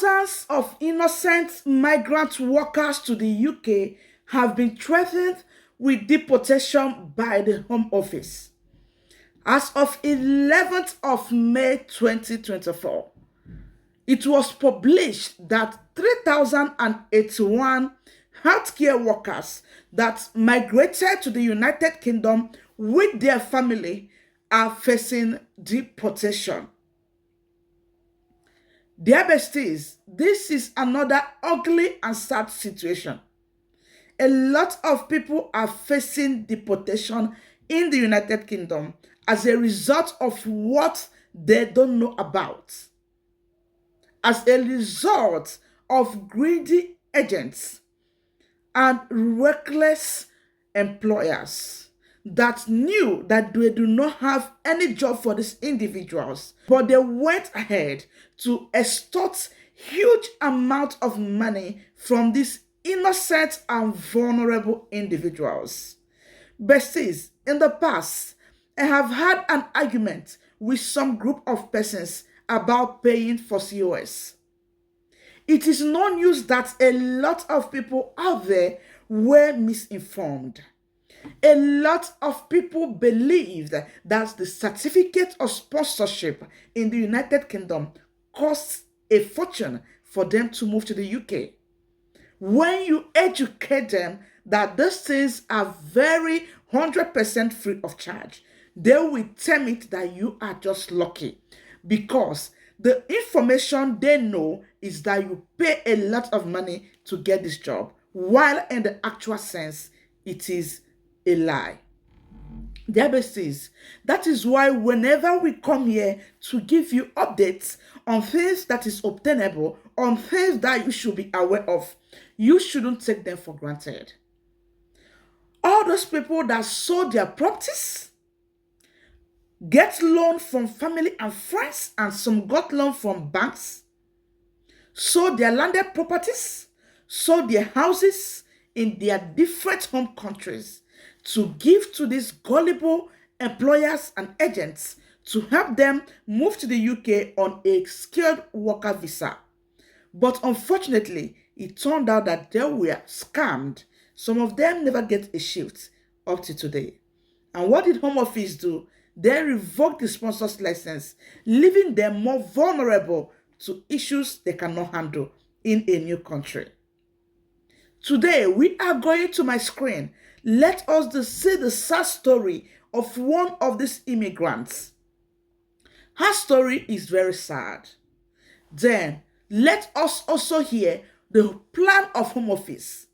Thousands of innocent migrant workers to the UK have been threatened with deportation by the Home Office. As of 11th of May 2024, it was published that 3,081 healthcare workers that migrated to the United Kingdom with their family are facing deportation. Dear besties, this is another ugly and sad situation. A lot of people are facing deportation in the United Kingdom as a result of what they don't know about. As a result of greedy agents and reckless employers that knew that they do not have any job for these individuals, but they went ahead to extort huge amount of money from these innocent and vulnerable individuals. Besties, in the past, I have had an argument with some group of persons about paying for COS. It is no news that a lot of people out there were misinformed. A lot of people believed that the certificate of sponsorship in the United Kingdom costs a fortune for them to move to the UK. When you educate them that these things are very 100% free of charge, they will tell it that you are just lucky, because the information they know is that you pay a lot of money to get this job, while in the actual sense, it is a lie. Dear besties, that is why whenever we come here to give you updates on things that is obtainable, on things that you should be aware of, you shouldn't take them for granted. All those people that sold their properties, get loan from family and friends, and some got loan from banks, sold their landed properties, sold their houses in their different home countries to give to these gullible employers and agents to help them move to the UK on a skilled worker visa. But unfortunately, it turned out that they were scammed. Some of them never get a shift up to today. And what did Home Office do? They revoked the sponsor's license, leaving them more vulnerable to issues they cannot handle in a new country. Today, we are going to my screen. Let us see the sad story of one of these immigrants. Her story is very sad. Then, let us also hear the plan of Home Office.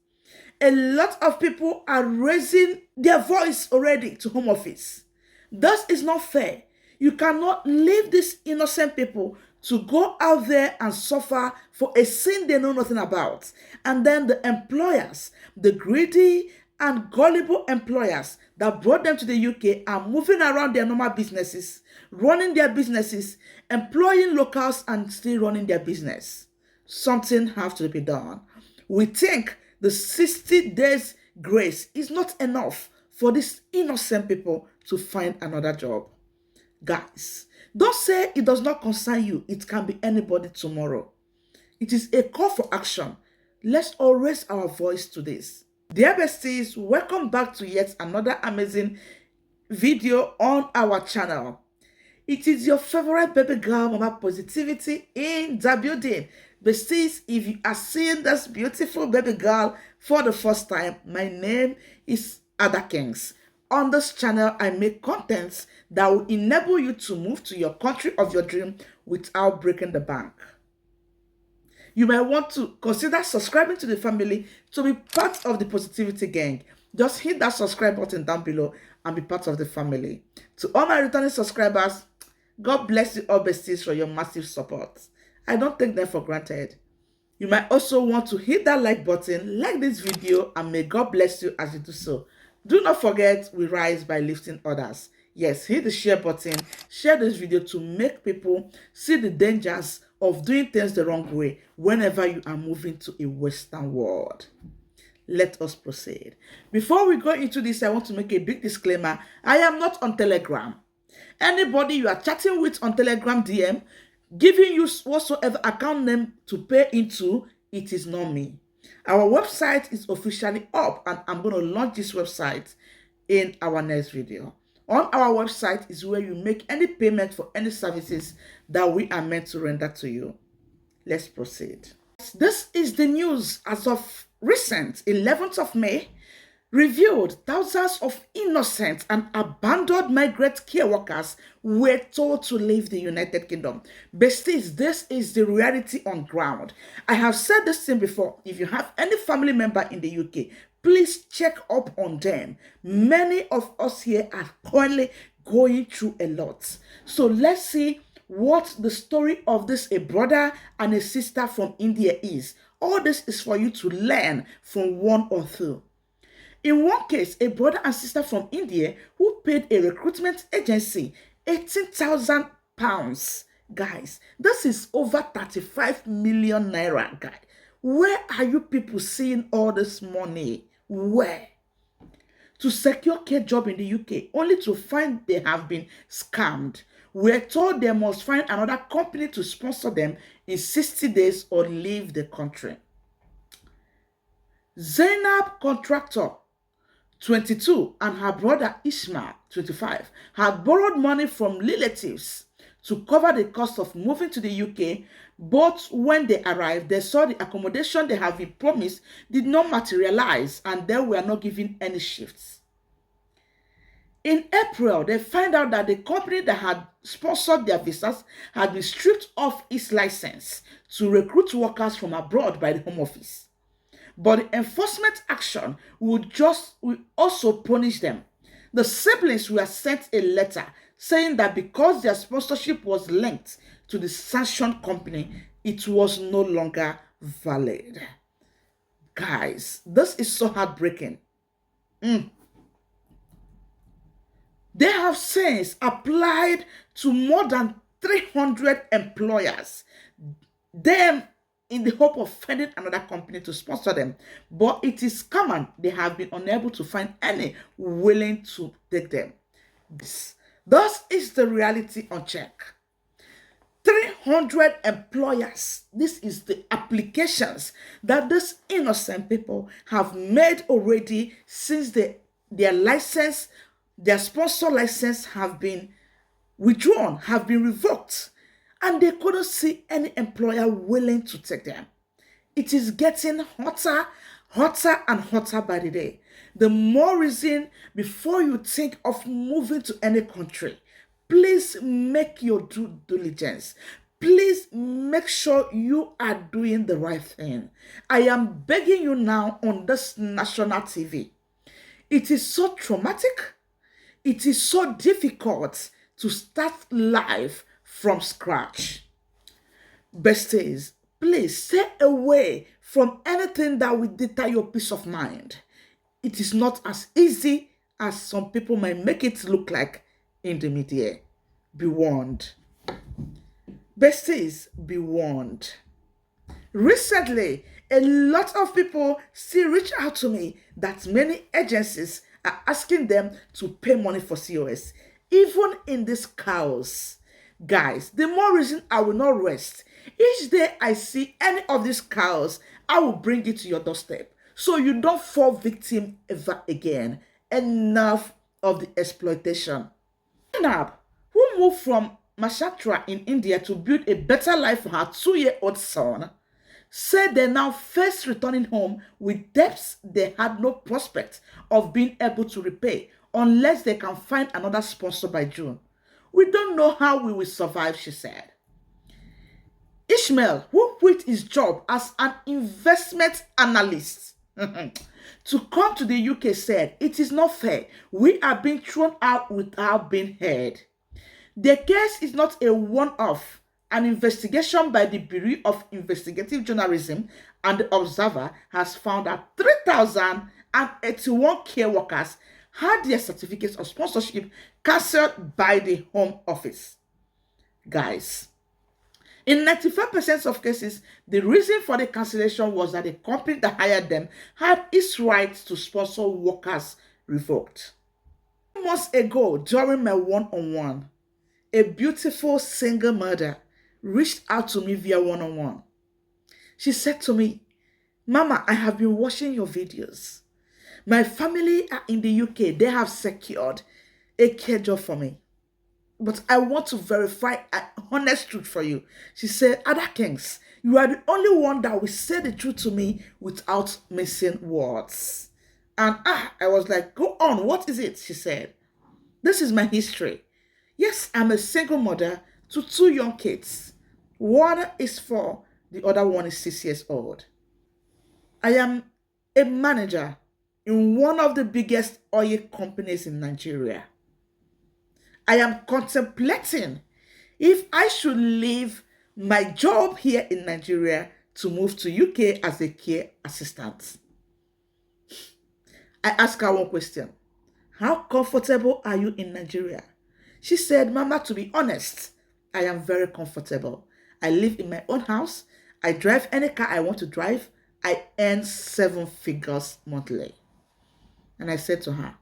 A lot of people are raising their voice already to Home Office. This is not fair. You cannot leave these innocent people to go out there and suffer for a sin they know nothing about. And then the employers, the greedy and gullible employers that brought them to the UK are moving around their normal businesses, running their businesses, employing locals and still running their business. Something has to be done. We think the 60 days grace is not enough for these innocent people to find another job. Guys, don't say it does not concern you. It can be anybody tomorrow. It is a call for action. Let's all raise our voice to this. Dear besties, welcome back to yet another amazing video on our channel. It is your favorite baby girl, Mama Positivity, in the building. Besties, if you are seeing this beautiful baby girl for the first time, my name is Ada Kings. On this channel, I make contents that will enable you to move to your country of your dream without breaking the bank. You might want to consider subscribing to the family to be part of the Positivity gang. Just hit that subscribe button down below and be part of the family. To all my returning subscribers, God bless you all besties for your massive support. I don't take them for granted. You might also want to hit that like button, like this video, and may God bless you as you do so. Do not forget, we rise by lifting others. Yes, hit the share button, share this video to make people see the dangers of doing things the wrong way whenever you are moving to a Western world. Let us proceed. Before we go into this, I want to make a big disclaimer. I am not on Telegram. Anybody you are chatting with on Telegram DM, giving you whatsoever account name to pay into, it is not me. Our website is officially up, and I'm going to launch this website in our next video. On our website is where you make any payment for any services that we are meant to render to you. Let's proceed. This is the news as of recent, 11th of May, revealed thousands of innocent and abandoned migrant care workers were told to leave the United Kingdom. Besties, this is the reality on ground. I have said this thing before. If you have any family member in the UK, please check up on them. Many of us here are currently going through a lot. So let's see what the story of this a brother and a sister from India is. All this is for you to learn from one or two. In one case, a brother and sister from India who paid a recruitment agency £18,000. Guys, this is over 35 million naira, guys. Where are you people seeing all this money? Where? To secure care job in the UK, only to find they have been scammed. We're told they must find another company to sponsor them in 60 days or leave the country. Zainab, contractor, 22, and her brother Ishmael, 25, had borrowed money from relatives to cover the cost of moving to the UK, but when they arrived, they saw the accommodation they have been promised did not materialize, and they were not given any shifts. In April, they find out that the company that had sponsored their visas had been stripped of its license to recruit workers from abroad by the Home Office. But the enforcement action would also punish them. The siblings were sent a letter saying that because their sponsorship was linked to the sanctioned company, it was no longer valid. Guys, this is so heartbreaking. They have since applied to more than 300 employers, them in the hope of finding another company to sponsor them. But it is common they have been unable to find any willing to take them. Thus is the reality on check. 300 employers. This is the applications that these innocent people have made already since their license, their sponsor license have been withdrawn, have been revoked, and they couldn't see any employer willing to take them. It is getting hotter and hotter by the day. The more reason before you think of moving to any country, please make your due diligence. Please make sure you are doing the right thing. I am begging you now on this national TV. It is so traumatic. It is so difficult to start life from scratch. Besties, please stay away from anything that will deter your peace of mind. It is not as easy as some people might make it look like in the media. Be warned. Besties, be warned. Recently, a lot of people still reach out to me that many agencies are asking them to pay money for COS. Even in this chaos, guys, the more reason I will not rest. Each day I see any of these chaos, I will bring it to your doorstep so you don't fall victim ever again. Enough of the exploitation. Zainab, who moved from Maharashtra in India to build a better life for her 2-year-old son, said they now face returning home with debts they had no prospect of being able to repay unless they can find another sponsor by June. We don't know how we will survive, she said. Ishmael, who quit his job as an investment analyst to come to the UK, said, "It is not fair. We are being thrown out without being heard. The case is not a one-off. An investigation by the Bureau of Investigative Journalism and the Observer has found that 3,081 care workers had their certificates of sponsorship cancelled by the Home Office." Guys, in 95% of cases, the reason for the cancellation was that the company that hired them had its right to sponsor workers revoked. Months ago, during my one-on-one, a beautiful single mother reached out to me via one-on-one. She said to me, Mama, I have been watching your videos. My family are in the UK. They have secured a care job for me. But I want to verify an honest truth for you. She said, Ada Kings, you are the only one that will say the truth to me without missing words. And I was like, go on, what is it? She said, this is my history. Yes, I'm a single mother to 2 young kids. One is 4, the other one is 6 years old. I am a manager in one of the biggest oil companies in Nigeria. I am contemplating if I should leave my job here in Nigeria to move to UK as a care assistant. I asked her one question. How comfortable are you in Nigeria? She said, Mama, to be honest, I am very comfortable. I live in my own house. I drive any car I want to drive. I earn 7 figures monthly. And I said to her,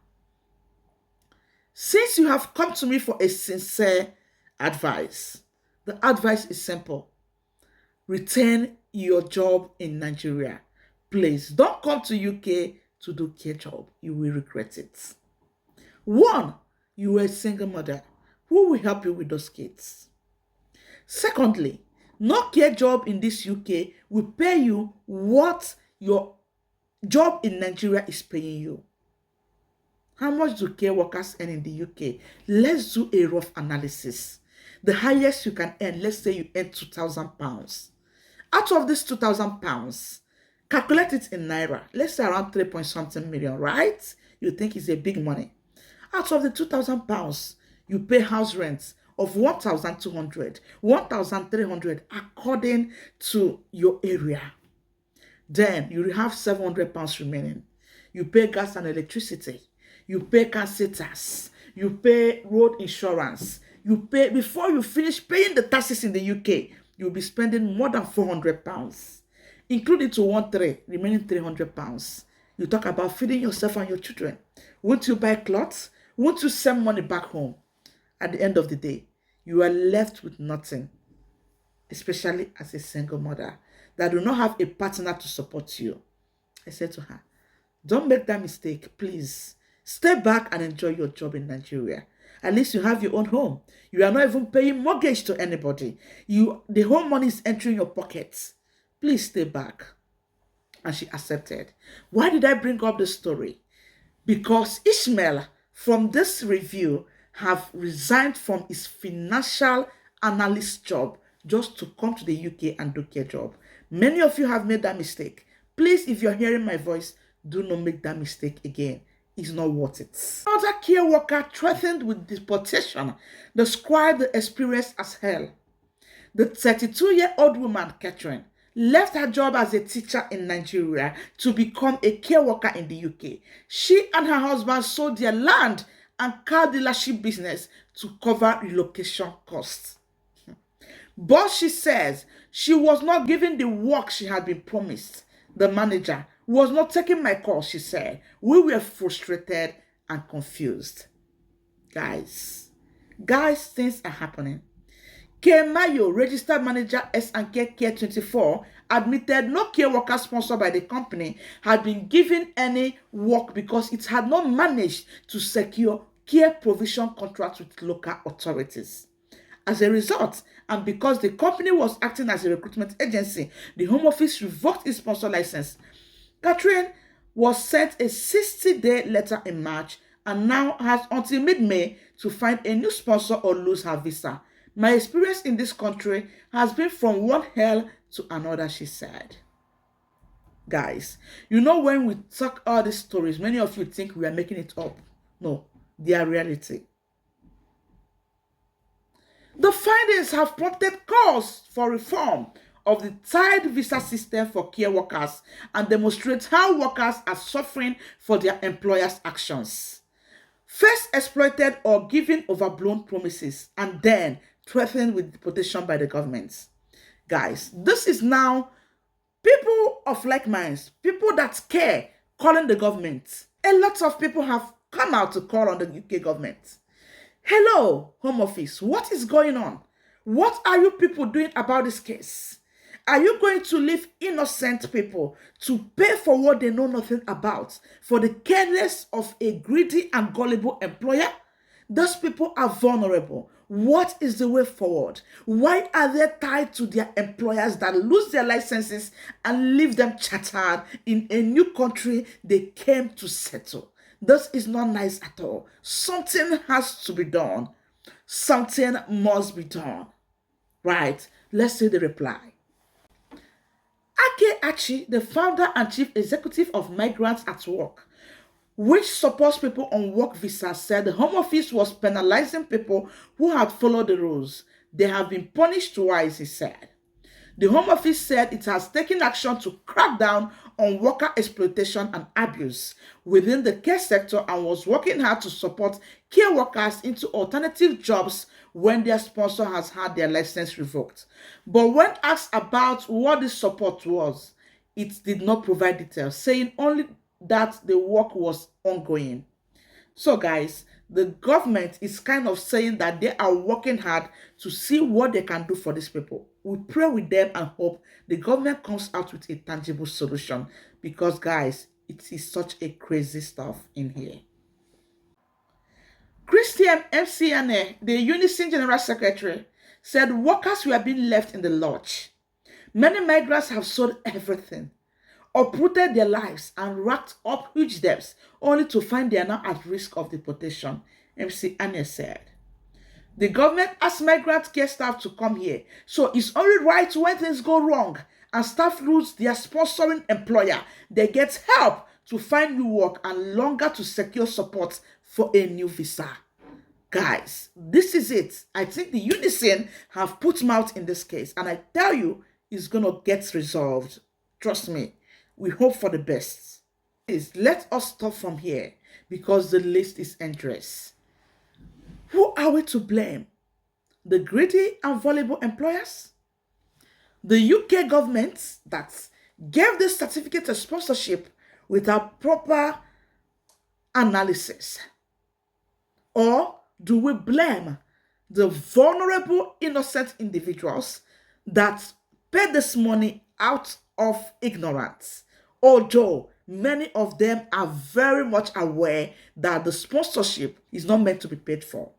since you have come to me for a sincere advice, the advice is simple. Retain your job in Nigeria. Please don't come to UK to do care job. You will regret it. 1, you are a single mother. Who will help you with those kids? Secondly, no care job in this UK will pay you what your job in Nigeria is paying you. How much do care workers earn in the UK? Let's do a rough analysis. The highest you can earn, let's say you earn £2,000. Out of this £2,000, calculate it in Naira. Let's say around 3 point something million, right? You think it's a big money. Out of the £2,000, you pay house rent of 1,200, 1,300 according to your area. Then you have £700 remaining. You pay gas and electricity. You pay council tax. You pay road insurance. You pay, before you finish paying the taxes in the UK, you'll be spending more than £400. Include it to 1 tray, remaining £300. You talk about feeding yourself and your children. Won't you buy clothes? Won't you send money back home? At the end of the day, you are left with nothing, especially as a single mother that do not have a partner to support you. I said to her, don't make that mistake, please. Step back and enjoy your job in Nigeria. At least you have your own home. You are not even paying mortgage to anybody. The home money is entering your pockets. Please stay back. And she accepted. Why did I bring up the story? Because Ishmael, from this review, have resigned from his financial analyst job just to come to the UK and do care job. Many of you have made that mistake. Please, if you're hearing my voice, do not make that mistake again. It's not worth it. Another care worker threatened with deportation described the experience as hell. The 32-year-old woman, Catherine, left her job as a teacher in Nigeria to become a care worker in the UK. She and her husband sold their land and car dealership business to cover relocation costs. But she says she was not given the work she had been promised. The manager was not taking my call, she said. We were frustrated and confused. Guys, things are happening. Mayo, registered manager S&K Care 24, admitted no care worker sponsored by the company had been given any work because it had not managed to secure care provision contracts with local authorities. As a result, and because the company was acting as a recruitment agency, the Home Office revoked its sponsor license. Catherine was sent a 60-day letter in March and now has until mid-May to find a new sponsor or lose her visa. My experience in this country has been from one hell to another, she said. Guys, you know, when we talk all these stories, many of you think we are making it up. No, they are reality. The findings have prompted calls for reform of the tied visa system for care workers and demonstrate how workers are suffering for their employers' actions. First exploited or given overblown promises and then threatened with deportation by the government. Guys, this is now people of like minds, people that care, calling the government. A lot of people have come out to call on the UK government. Hello, Home Office, what is going on? What are you people doing about this case? Are you going to leave innocent people to pay for what they know nothing about for the careless of a greedy and gullible employer? Those people are vulnerable. What is the way forward? Why are they tied to their employers that lose their licenses and leave them chattered in a new country they came to settle? This is not nice at all. Something has to be done. Something must be done. Right, let's see the reply. Ake Achi, the founder and chief executive of Migrants at Work, which supports people on work visas, said the Home Office was penalizing people who had followed the rules. They have been punished twice, he said. The Home Office said it has taken action to crack down on worker exploitation and abuse within the care sector and was working hard to support care workers into alternative jobs when their sponsor has had their license revoked. But when asked about what this support was, it did not provide details, saying only that the work was ongoing. So guys, the government is kind of saying that they are working hard to see what they can do for these people. We pray with them and hope the government comes out with a tangible solution, because guys, it is such a crazy stuff in here. Christian MCNA, the Unison General Secretary, said workers were being left in the lurch. Many migrants have sold everything, uprooted their lives, and racked up huge debts only to find they are now at risk of deportation, MC Ane said. The government asked migrant care staff to come here, so it's only right when things go wrong and staff lose their sponsoring employer, they get help to find new work and longer to secure support for a new visa. Guys, this is it. I think the Unison have put mouth in this case, and I tell you, it's gonna get resolved. Trust me. We hope for the best. Please, let us stop from here because the list is endless. Who are we to blame? The greedy and vulnerable employers? The UK government that gave this certificate of sponsorship without proper analysis? Or do we blame the vulnerable, innocent individuals that paid this money out of ignorance, although many of them are very much aware that the sponsorship is not meant to be paid for?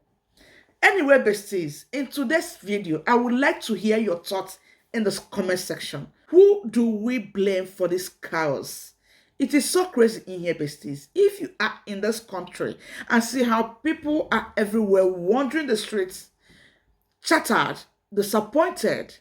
Anyway, besties, in today's video, I would like to hear your thoughts in the comment section. Who do we blame for this chaos? It is so crazy in here, besties. If you are in this country and see how people are everywhere wandering the streets, shattered, disappointed,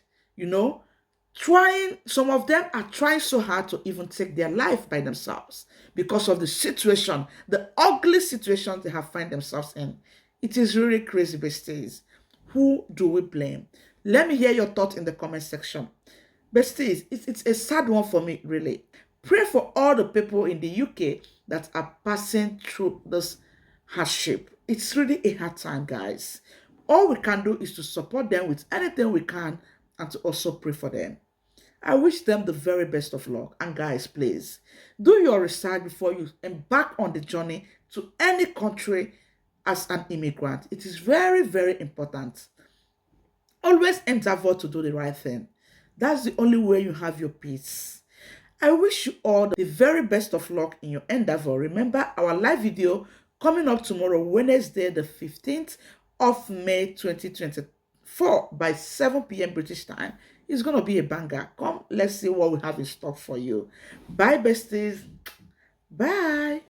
some of them are trying so hard to even take their life by themselves because of the situation, the ugly situation they have find themselves in. It is really crazy, besties. Who do we blame? Let me hear your thoughts in the comment section. Besties, it's a sad one for me, really. Pray for all the people in the UK that are passing through this hardship. It's really a hard time, guys. All we can do is to support them with anything we can and to also pray for them. I wish them the very best of luck. And guys, please, do your research before you embark on the journey to any country as an immigrant. It is very, very important. Always endeavor to do the right thing. That's the only way you have your peace. I wish you all the very best of luck in your endeavor. Remember our live video coming up tomorrow, Wednesday, the 15th of May 2024 by 7 p.m. British time. It's going to be a banger. Come, let's see what we have in stock for you. Bye, besties. Bye.